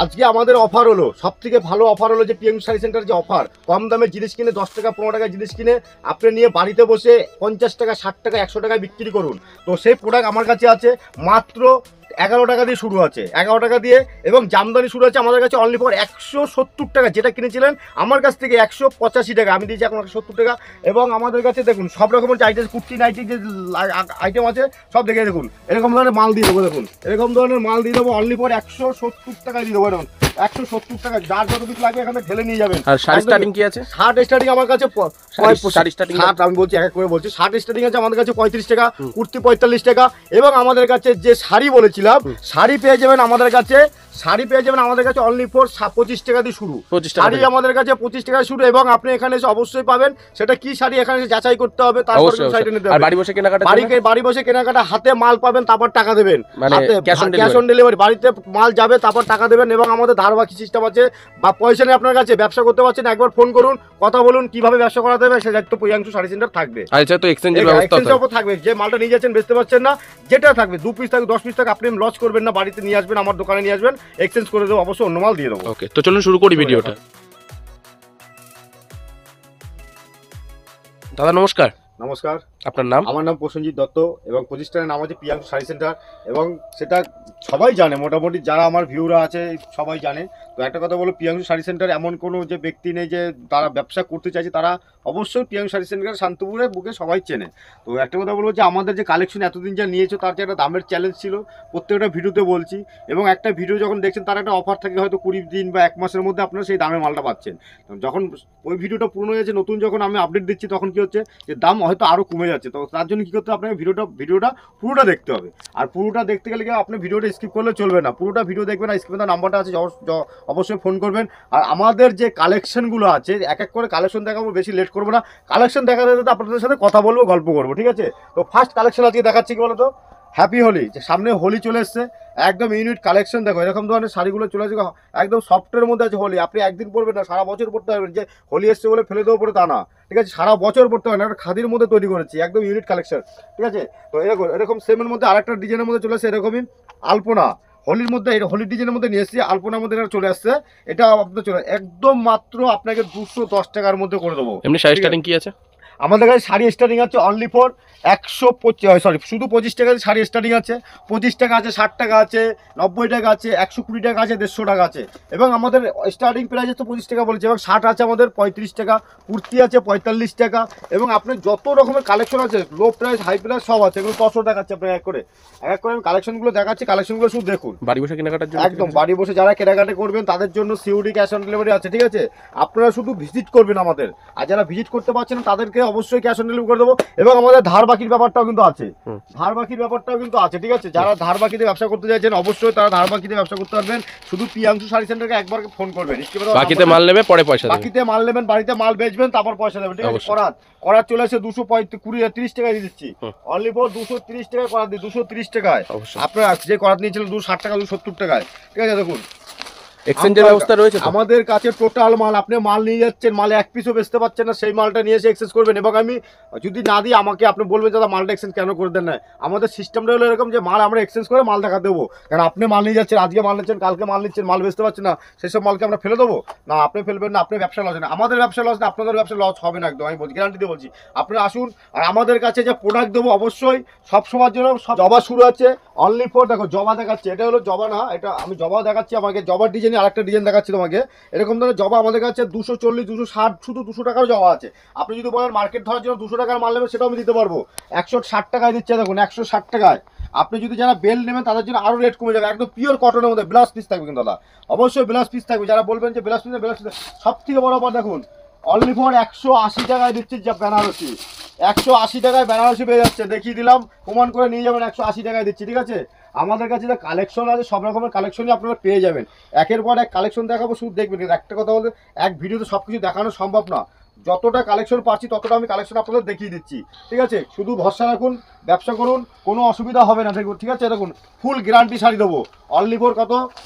আজকে আমাদের অফার হলো, সব থেকে ভালো অফার হলো যে পিএম শাড়ি সেন্টার যে অফার, কম দামে জিনিস কিনে 10 টাকা 15 টাকা জিনিস কিনে আপনি নিয়ে বাড়িতে বসে 50 টাকা 60 টাকা 100 টাকায় বিক্রি করুন। তো সেই প্রোডাক্ট আমার কাছে আছে মাত্র 11 টাকা দিয়ে শুরু আছে, 11 টাকা দিয়ে, এবং জামদানি শুরু আছে আমাদের কাছে অনলি ফর 170 টাকা। যেটা কিনেছিলেন আমার কাছ থেকে 185 টাকা, আমি দিয়েছি এখন 170 টাকা। এবং আমাদের কাছে দেখুন সব রকমের আইটেম, কুর্তি নাইটি যে আইটেম আছে সব দেখে দেখুন, এরকম ধরনের মাল দিয়ে দেবো। দেখুন এরকম ধরনের মাল দিয়ে দেবো অনলি ফর 170 টাকায় দিয়ে দেবো। দেখুন 170 টাকা, যার যত কিছু লাগে এখানে ঢেলে নিয়ে যাবেন। আর শাড়ি স্টার্টিং কি আছে? শার্ট স্টার্টিং আমার কাছে শার্ট আমি বলছি এক এক করে বলছি। শার্ট স্টার্টিং আছে আমাদের কাছে 35 টাকা, কুর্তি 45 টাকা। এবং আমাদের কাছে যে শাড়ি বলেছিলাম, শাড়ি পেয়ে যাবেন আমাদের কাছে, শাড়ি পেয়ে যাবেন আমাদের কাছে অনলি ফর 25 টাকা দিয়ে শুরু। শাড়ি আমাদের কাছে 25 টাকা শুরু। এবং আপনি এখানে এসে অবশ্যই পাবেন, সেটা কি শাড়ি এখানে এসে যাচাই করতে হবে, তারপর শাড়িটা নিতে হবে। বাড়ি বসে কেনাকাটা, বাড়ি বসে কেনাকাটা, হাতে মাল পাবেন তারপর টাকা দেবেন, ক্যাশ অন ডেলিভারি, বাড়িতে মাল যাবে তারপর টাকা দেবেন। এবং আমাদের ধার বাকি সিস্টেম আছে, বা পয়সা নেই আপনার কাছে, ব্যবসা করতে পারছেন একবার ফোন করুন, কথা বলুন, কিভাবে ব্যবসা করাতে হবে সে দায়িত্ব প্রিয়াংশু শাড়ি সেন্টার থাকবে। আচ্ছা, তো এক্সচেঞ্জের ব্যবস্থা থাকবে। যে মালটা নিয়ে যাচ্ছেন বেচতে পারছেন না, যেটা থাকবে 2 পিস থাকবে 10 পিস থাকবে, আপনি লস করবেন না, বাড়িতে নিয়ে আসবেন, আমার দোকানে নিয়ে আসবেন, এক্সচেঞ্জ করে দেবো, অবশ্যই অন্য মাল দিয়ে দেবো। ওকে, তো চলুন শুরু করি ভিডিওটা। দাদা নমস্কার। নমস্কার, আপনার নাম? আমার নাম প্রসেনজিৎ দত্ত, এবং প্রতিষ্ঠানের নাম আছে প্রিয়াংশু শাড়ি সেন্টার। এবং সেটা সবাই জানে, মোটামুটি যারা আমার ভিউরা আছে সবাই জানে। তো একটা কথা বলো, প্রিয়াংশু শাড়ি সেন্টার এমন কোনো যে ব্যক্তি নেই যে তারা ব্যবসা করতে চাইছে, তারা অবশ্যই প্রিয়াংশু শাড়ি সেন্টার শান্তিপুরে বুকে সবাই চেনে। তো একটা কথা বলবো যে আমাদের যে কালেকশন এতদিন যা নিয়েছো তার যে একটা দামের চ্যালেঞ্জ ছিল, প্রত্যেকটা ভিডিওতে বলছি। এবং একটা ভিডিও যখন দেখছেন তার একটা অফার থাকে, হয়তো 20 দিন বা 1 মাসের মধ্যে আপনারা সেই দামে মালটা পাচ্ছেন। যখন ওই ভিডিওটা পুরনো হয়ে যাচ্ছে, নতুন যখন আমি আপডেট দিচ্ছি, তখন কি হচ্ছে যে দাম হয়তো আরও কমে যাচ্ছে। তো তার জন্য কী করতে হবে, আপনাকে ভিডিওটা পুরোটা দেখতে হবে। আর পুরোটা দেখতে গেলে আপনি ভিডিওটা স্কিপ করলে চলবে না, পুরোটা ভিডিও দেখবেন। আর স্ক্রিনে নাম্বারটা আছে, অবশ্যই ফোন করবেন। আর আমাদের যে কালেকশনগুলো আছে, এক এক করে কালেকশন দেখাবো, বেশি লেট করবো না। কালেকশন দেখাতে দেখাতে আপনাদের সাথে কথা বলবো, গল্প করবো, ঠিক আছে? তো ফার্স্ট কালেকশন আজকে দেখাচ্ছি কি বলতো, হ্যাপি হোলি। যে সামনে হোলি চলে এসছে, একদম ইউনিক কালেকশন। দেখো এরকম ধরনের শাড়িগুলো চলে আসছে, একদম সফটের মধ্যে আছে হোলি। আপনি একদিন পরবেন না, সারা বছর পরতে পারবেন। যে হোলি এসছে বলে ফেলে দেবো পরে তা না, ঠিক আছে? সারা বছর পরতে পারেন, একটা খাদির মধ্যে তৈরি করেছি, একদম ইউনিক কালেকশন, ঠিক আছে? তো এরকম সেমের মধ্যে আরেকটা ডিজাইনের মধ্যে চলে আসছে, এরকমই আলপনা। হোলির মধ্যে, হোলির ডিজাইনের মধ্যে নিয়ে এসেছি, আলপনার মধ্যে এটা চলে আসছে। এটা আপনার চলে একদম মাত্র আপনাকে 210 টাকার মধ্যে করে দেবো। এমনি শাড়ি স্টার্টিং কি আছে আমাদের কাছে? শাড়ি স্টার্টিং আছে অনলি ফর শুধু 25 টাকা শাড়ি স্টার্টিং আছে। 25 টাকা আছে, 60 টাকা আছে, 90 টাকা আছে, 120 টাকা আছে, 150 টাকা আছে। এবং আমাদের স্টার্টিং প্রাইস তো 25 টাকা বলেছে। এবং শার্ট আছে আমাদের 35 টাকা, কুর্তি আছে 45 টাকা। এবং আপনার যত রকমের কালেকশন আছে, লো প্রাইস হাই প্রাইস সব আছে, এগুলো 100 দেখাচ্ছে আপনার এক করে আমি কালেকশনগুলো দেখাচ্ছি। কালেকশনগুলো শুধু দেখুন, বাড়ি বসে কেনাকাটার জন্য। একদম বাড়ি বসে যারা কেনাকাটা করবেন তাদের জন্য সিওডি ক্যাশ অন ডেলিভারি আছে, ঠিক আছে? আপনারা শুধু ভিজিট করবেন আমাদের, আর যারা ভিজিট করতে পারছেন না তাদেরকে অবশ্যই ক্যাশ অন ডেলিভারি করে দেবো। এবং আমাদের ধার বাকির ব্যাপারটাও কিন্তু আছে, ঠিক আছে? যারা ধার বাকিতে ব্যবসা করতে চাইছেন অবশ্যই তারা ধার বাকিতে ব্যবসা করতে পারবেন। শুধু প্রিয়াংশু শাড়ি সেন্টারকে একবার ফোন করবেন, বাকিতে মাল নেবে পরে পয়সা দেবেন। বাকিতে মাল নেবেন, বাড়িতে মাল বেচবেন, তারপর পয়সা দেবেন, ঠিক আছে? করাত চলে আসে 230 টাকায় দিয়ে দিচ্ছি, অনলি ফর 230 টাকায় করাত দিই, 230 টাকায়। আপনারা যে করাত নিয়েছিলেন 260 টাকা, 270 টাকায়, ঠিক আছে? দেখুন এক্সচেঞ্জের ব্যবস্থা রয়েছে আমাদের কাছে। টোটাল মাল, আপনি মাল নিয়ে যাচ্ছেন, মালে এক পিসও বেচতে পারছেন না, সেই মালটা নিয়ে এসে এক্সচেঞ্জ করবেন। এবং আমি যদি না দিই আমাকে আপনি বলবেন দাদা মালটা এক্সচেঞ্জ কেন করে দেন না। আমাদের সিস্টেমটা হলো এরকম যে মাল আমরা এক্সচেঞ্জ করে মাল দেখা দেবো। কারণ আপনি মাল নিয়ে যাচ্ছেন, আজকে মাল নিচ্ছেন, কালকে মাল নিচ্ছেন, মাল বেচতে পারছেন না, সেসব মালকে আমরা ফেলে দেবো না। আপনি ফেলবেন না, আপনি ব্যবসা লস না, আমাদের ব্যবসা লস না, আপনাদের ব্যবসা লস হবে না, একদম আমি গ্যারান্টি দিয়ে বলছি। আপনারা আসুন, আর আমাদের কাছে যে প্রোডাক্ট দেবো অবশ্যই সব সময়ের জন্য। জবা শুরু আছে অনলি ফর, দেখো জবা দেখাচ্ছে, এটা হলো জবা না, এটা আমি জবাও দেখাচ্ছি। আমাকে জবার ডিজাইনে আরেকটা ডিজাইন দেখাচ্ছি তোমাকে। এরকম ধরনের জবা আমাদের কাছে 240, 260, শুধু 200 টাকার জবা আছে। আপনি যদি বলেন মার্কেট ধরার জন্য 200 টাকার মাল নেবেন, সেটাও আমি দিতে পারবো। 160 টাকায় দিচ্ছে, দেখুন 160 টাকায়। আপনি যদি যারা বেল নেবেন তাদের জন্য আরো রেট কমে যাবে, একদম পিওর কটনের মধ্যে ব্লাউজ পিস থাকবে। কিন্তু দাদা অবশ্যই ব্লাউজ পিস থাকবে। যারা বলবেন যে ব্লাউজ পিস, সব থেকে বড় ব্যাপার দেখুন, অনলি ফর 180 টাকায় দিচ্ছি যা বেনারসি। 180 টাকায় বেনারসি পেয়ে যাচ্ছে, দেখিয়ে দিলাম, প্রমাণ করে নিয়ে যাবেন। 180 টাকায় দিচ্ছি, ঠিক আছে? আমাদের কাছে যে কালেকশন আছে সব রকমের কালেকশনই আপনারা পেয়ে যাবেন। একের পর এক কালেকশন দেখাবো, শুধু দেখবেন। একটা কথা বলতে, এক ভিডিওতে সব কিছু দেখানো সম্ভব না। যতটা কালেকশন পাচ্ছি ততটা আমি কালেকশন আপনাদের দেখিয়ে দিচ্ছি, ঠিক আছে? শুধু ভরসা রাখুন, ব্যবসা করুন, কোনো অসুবিধা হবে না, দেখুন, ঠিক আছে? দেখুন ফুল গ্যারান্টি শাড়ি দেবো, অনলি ফর কত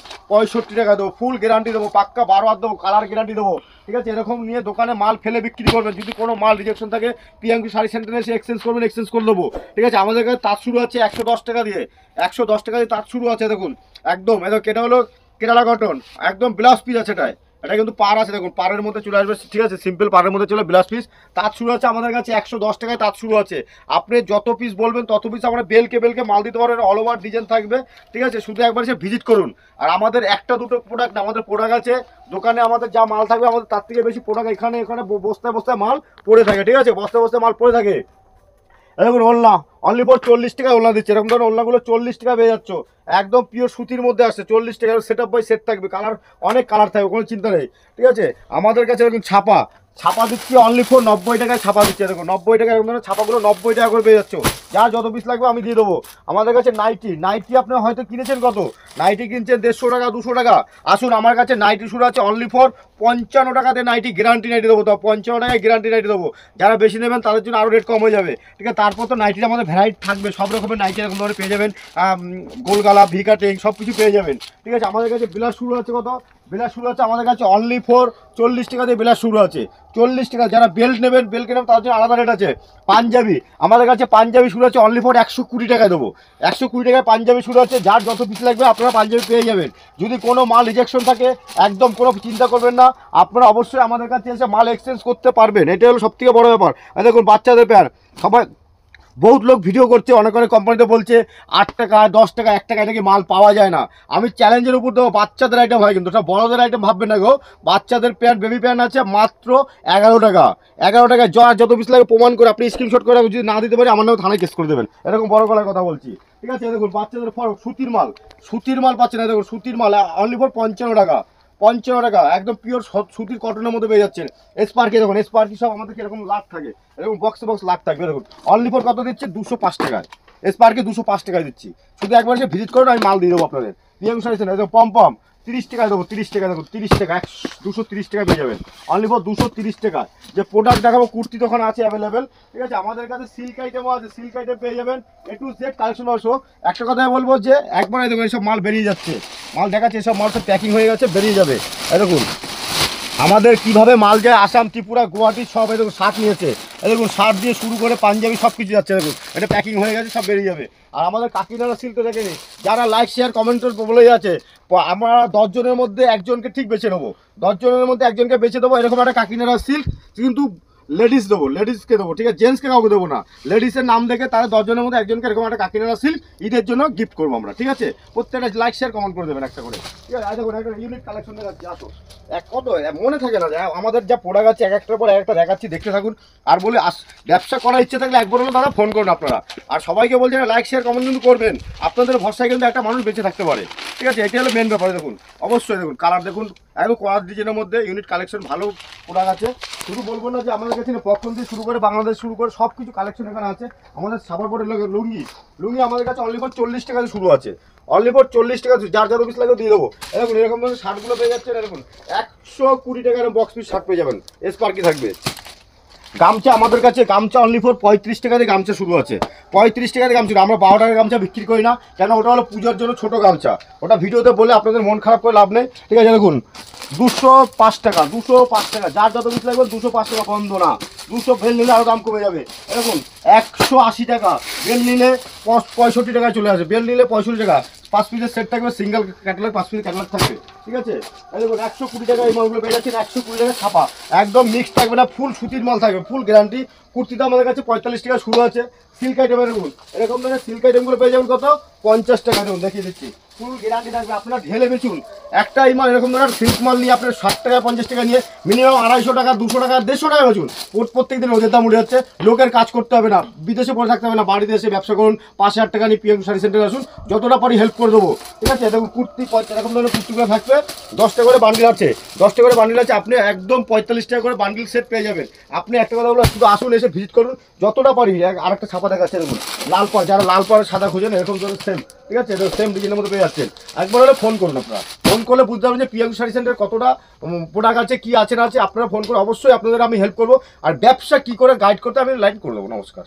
65 টাকা দেবো, ফুল গ্যারান্টি দেবো, পাক্কা 12 হাত দেবো, কালার গ্যারান্টি দেবো, ঠিক আছে? এরকম নিয়ে দোকানে মাল ফেলে বিক্রি করবেন। যদি কোনো মাল রিজেকশন থাকে প্রিয়াংশু শাড়ি সেন্টারে এসে এক্সচেঞ্জ করবেন, এক্সচেঞ্জ করে দেবো, ঠিক আছে? আমাদের কাছে তাঁত শুরু আছে 110 টাকা দিয়ে, 110 টাকা দিয়ে তাঁত শুরু আছে। দেখুন একদম, এটা হলো কেরালা কটন, একদম ব্লাউজ পিস আছে এটাই। এটা কিন্তু পার আছে, দেখুন পাড়ের মধ্যে চলে আসবে, ঠিক আছে, সিম্পল পাড়ের মধ্যে চলে ব্লাউজ পিস। তাঁত শুরু আছে আমাদের কাছে 110 টাকায় তাঁত শুরু আছে। আপনি যত পিস বলবেন তত পিস আমরা বেলকে মাল দিতে পারবেন, অল ওভার ডিজাইন থাকবে, ঠিক আছে। শুধু একবার এসে ভিজিট করুন। আর আমাদের একটা দুটো প্রোডাক্ট না, আমাদের প্রোডাক্ট আছে দোকানে, আমাদের যা মাল থাকবে আমাদের তার থেকে বেশি প্রোডাক্ট এখানে বস্তায় বস্তায় মাল পড়ে থাকে, ঠিক আছে, বস্তায় বস্তায় মাল পড়ে থাকে। দেখুন ওলনা, অনলি ফর 40 টাকায় ওলনা দিচ্ছে। এরকম ধরনের ওলনাগুলো 40 টাকা পেয়ে যাচ্ছ, একদম পিওর সুতির মধ্যে আসছে। 40 টাকা সেট আপ বাই সেট থাকবে, কালার অনেক কালার থাকবে, কোনো চিন্তা নেই, ঠিক আছে। আমাদের কাছে এরকম ছাপা দিচ্ছি অনলি ফর 90 টাকায় ছাপা দিচ্ছে। দেখুন 90 টাকা, এরকম ধরনের ছাপাগুলো 90 টাকা করে পেয়ে যাচ্ছ। যার যত পিস লাগবে আমি দিয়ে দেবো। আমাদের কাছে নাইটি আপনি হয়তো কিনেছেন কত, নাইটি কিনছেন 150 টাকা 200 টাকা। আসুন আমার কাছে নাইটি শুরু আছে অনলি ফর 55 টাকাতে নাইটি, গ্যারান্টি নাইটি দেবো। তো 55 টাকায় গ্যারান্টি নাইটি দেবো। যারা বেশি নেবেন তাদের জন্য আরও রেট কম হয়ে যাবে, ঠিক আছে। তারপর তো নাইটির আমাদের ভ্যারাইটি থাকবে, সব রকমের নাইটি এরকম ধরে পেয়ে যাবেন, গোলগালা ভি কাটিং সব কিছু পেয়ে যাবেন, ঠিক আছে। আমাদের কাছে বিলাস শুরু আছে কত, বিলাস শুরু আছে আমাদের কাছে অনলি ফর 40 টাকা দিয়ে বিলাস শুরু আছে, 40 টাকা। যারা বেল্ট নেবেন তার জন্য আলাদা রেট আছে। পাঞ্জাবি আমাদের কাছে পাঞ্জাবি শুরু আছে অনলি ফর 120 টাকায় দেবো। 120 টাকায় পাঞ্জাবি শুরু আছে। যার যত পিস লাগবে আপনারা পাঞ্জাবি পেয়ে যাবেন। যদি কোনো মাল রিজেকশন থাকে একদম কোনো চিন্তা করবেন না, আপনারা অবশ্যই আমাদের কাছে এসে মাল এক্সচেঞ্জ করতে পারবেন, এটাই হলো সব থেকে বড় ব্যাপার। দেখুন বাচ্চাদের প্যান্ট, সবাই বহুত লোক ভিডিও করছে, অনেক অনেক কোম্পানিতে বলছে 8 টাকা 10 টাকা 1 টাকা নাকি মাল পাওয়া যায় না। আমি চ্যালেঞ্জের উপর দেবো, বাচ্চাদের আইটেম হয় কিন্তু, ওটা বড়দের আইটেম ভাববেন না গো। বাচ্চাদের প্যান্ট, বেবি প্যান্ট আছে মাত্র 11 টাকা। 11 টাকায় যত পিস লাগে প্রমাণ করে আপনি স্ক্রিনশট করে, যদি না দিতে পারি আমার নামে থানায় কেস করে দেবেন, এরকম বড় গলায় কথা বলছি, ঠিক আছে। দেখুন বাচ্চাদের সুতির মাল পাচ্ছে না, দেখুন সুতির মাল অনলি ফর 55 টাকা, 55 টাকা, একদম পিওর সুতির কটনের মধ্যে পেয়ে যাচ্ছেন। স্পার্কি দেখুন, স্পার্কি সব আমাদের এরকম লাখ থাকে, এরকম বক্সে বক্স লাখ থাকবে। দেখুন অনলি ফর কত দিচ্ছে, 205 টাকায় স্পার্কি, 205 টাকায় দিচ্ছি। শুধু একবার এসে ভিজিট করুন, আমি মাল দিয়ে দেবো আপনাদের। পিএম সাইজ পম 30 টাকায় দেবো, 30 টাকা, দেখুন 30 টাকা, 230 টাকা পেয়ে যাবেন অনলি ফর 230 টাকা। যে প্রোডাক্ট দেখাবো কুর্তি তখন আছে অ্যাভেলেবেল, ঠিক আছে। আমাদের কাছে সিল্ক আইটেমও আছে, সিল্ক আইটেম পেয়ে যাবেন A to Z কালেকশন। অবশ্য একটা কথাই বলবো যে একবারে দেখুন এইসব মাল বেরিয়ে যাচ্ছে, মাল দেখাচ্ছে, এসব মাল সব প্যাকিং হয়ে গেছে, বেরিয়ে যাবে। দেখুন আমাদের কিভাবে মাল যায় আসাম, ত্রিপুরা, গুয়াহাটি সব। দেখুন শার্ট নিয়েছে, দেখুন শার্ট দিয়ে শুরু করে পাঞ্জাবি সব কিছু যাচ্ছে। দেখুন এটা প্যাকিং হয়ে গেছে, সব বেরিয়ে যাবে। আর আমাদের কাকিনাড়া সিল্ক তো দেখেনি, যারা লাইক শেয়ার কমেন্টের বলেই আছে, আমরা 10 জনের মধ্যে একজনকে ঠিক বেছে নেবো, 10 জনের মধ্যে একজনকে বেছে দেবো। এরকম একটা কাকিনাড়া সিল্ক, কিন্তু লেডিস দেবো, লেডিসকে দেবো, ঠিক আছে, জেন্টসকে কাউকে দেবো না। লেডিসের নাম দেখে তারা 10 জনের মধ্যে একজনকে এরকম একটা কাকিনাড়া সিল্ক ঈদের জন্য গিফট করবো আমরা, ঠিক আছে। প্রত্যেকটা লাইক শেয়ার কমেন্ট করে দেবেন একটা করে, ঠিক আছে। দেখুন একটা ইউনিক কালেকশন দেখাচ্ছি, আসো কত মনে থাকে না, আমাদের যা প্রোডাক্ট আছে এক একটার পর একটা দেখাচ্ছি, দেখতে থাকুন। আর বলে ব্যবসা করার ইচ্ছে থাকলে একবার হলে দাদা ফোন করুন আপনারা। আর সবাইকে বলছেন লাইক শেয়ার কমেন্ট কিন্তু করবেন, আপনাদের ভরসায় কিন্তু একটা মানুষ বেঁচে থাকতে পারে, ঠিক আছে। এটাই হলো মেন ব্যাপার। দেখুন অবশ্যই দেখুন কালার, দেখুন একদম কলার ডিজাইনের মধ্যে ইউনিক কালেকশন, ভালো প্রোডাক্ট আছে। শুধু বলবো না যে আমাদের কাছে পক্ষণ থেকে শুরু করে বাংলাদেশ শুরু করে সব কিছু কালেকশন এখানে আছে। আমাদের সাবার পরে লুঙ্গি আমাদের কাছে অনলি ফর 40 টাকা শুরু আছে, অনলি ফর 40 টাকা। যার যত পিস লাগে দিয়ে দেবো। এরকম এরকম ধরনের শার্টগুলো পেয়ে যাচ্ছে, এরকম 120 টাকার বক্স পিস শার্ট পেয়ে যাবেন, স্পার্কি থাকবে। গামছা আমাদের কাছে গামছা অনলি ফর 35 টাকা দিয়ে গামছা শুরু আছে, 35 টাকা দিয়ে গামছা। আমরা 12 টাকার গামছা বিক্রি করি না, কেন ওটা হলো পূজার জন্য ছোট গামছা, ওটা ভিডিওতে বলে আপনাদের মন খারাপ করে লাভ নেই, ঠিক আছে। দেখুন 205 টাকা, 205 টাকা, যার যত পিস লাগবে 205 টাকা, বন্ধ না। 200 বেল নিলে আরও দাম কমে যাবে। এরকম 180 টাকা বেল নিলে 65 টাকায় চলে আসে, বেল নিলে 65 টাকা। 5 পিসের সেট থাকবে, সিঙ্গেল ক্যাটালগ 5 পিসের ক্যাটালগ থাকবে, ঠিক আছে। দেখুন 120 টাকা এই মালগুলো পেয়ে যাচ্ছেন, 120 টাকা ছাপা, একদম মিক্স থাকবে না, ফুল সুতির মাল থাকবে, ফুল গ্যারান্টি। কুর্তিটা আমাদের কাছে 45 টাকা শুরু আছে। সিল্ক আইটেমের দেখুন এরকম ধরনের সিল্ক আইটেমগুলো পেয়ে যাবেন কত, 50 টাকা। দেখুন দেখিয়ে দিচ্ছি, ফুল গ্যারান্টি থাকবে। আপনারা ঢেলে বেচুন, একটা এই মাল এরকম ধরনের সিল্ক মাল নিয়ে আপনার 60 টাকা 50 টাকা নিয়ে মিনিমাম 250 টাকা 200 টাকা 150 টাকা বেচুন। প্রত্যেক দিন রোদের দাম উঠে যাচ্ছে, লোকের কাজ করতে হবে না, বিদেশে পড়ে থাকতে হবে না, বাড়িতে এসে ব্যবসা করুন। 5,000 টাকা নিয়ে পিএম শাড়ি সেন্টারে আসুন, যতটা পারি হেল্প করে দেবো, ঠিক আছে। দেখুন কুর্তি এরকম ধরনের কুর্তিগুলো থাকবে, 10 টাকা করে বান্ডিল আছে, 10 টাকা করে বান্ডিল আছে। আপনি একদম 45 টাকা করে বান্ডিল সেট পেয়ে যাবেন। আপনি একটা কথা বলো, শুধু আসুন, এসে ভিজিট করুন, যতটা পারি। আরেকটা ছাপা দেখাচ্ছে দেখুন, লাল পাড়, যারা লাল পাড় সাদা খুঁজেন এরকম ধরনের সেম, ঠিক আছে, সেম ডিজাইনের মধ্যে পেয়ে যাচ্ছেন। একবার হলে ফোন করুন, আপনারা ফোন করলে বুঝতে পারবেন যে পিএম শাড়ি সেন্টার কতটা প্রোডাক্ট আছে, কি আছে না আছে। আপনারা ফোন করে অবশ্যই আপনাদের আমি হেল্প করবো, আর ব্যবসা কি করে গাইড করতে আমি লাইন করে দেবো। নমস্কার।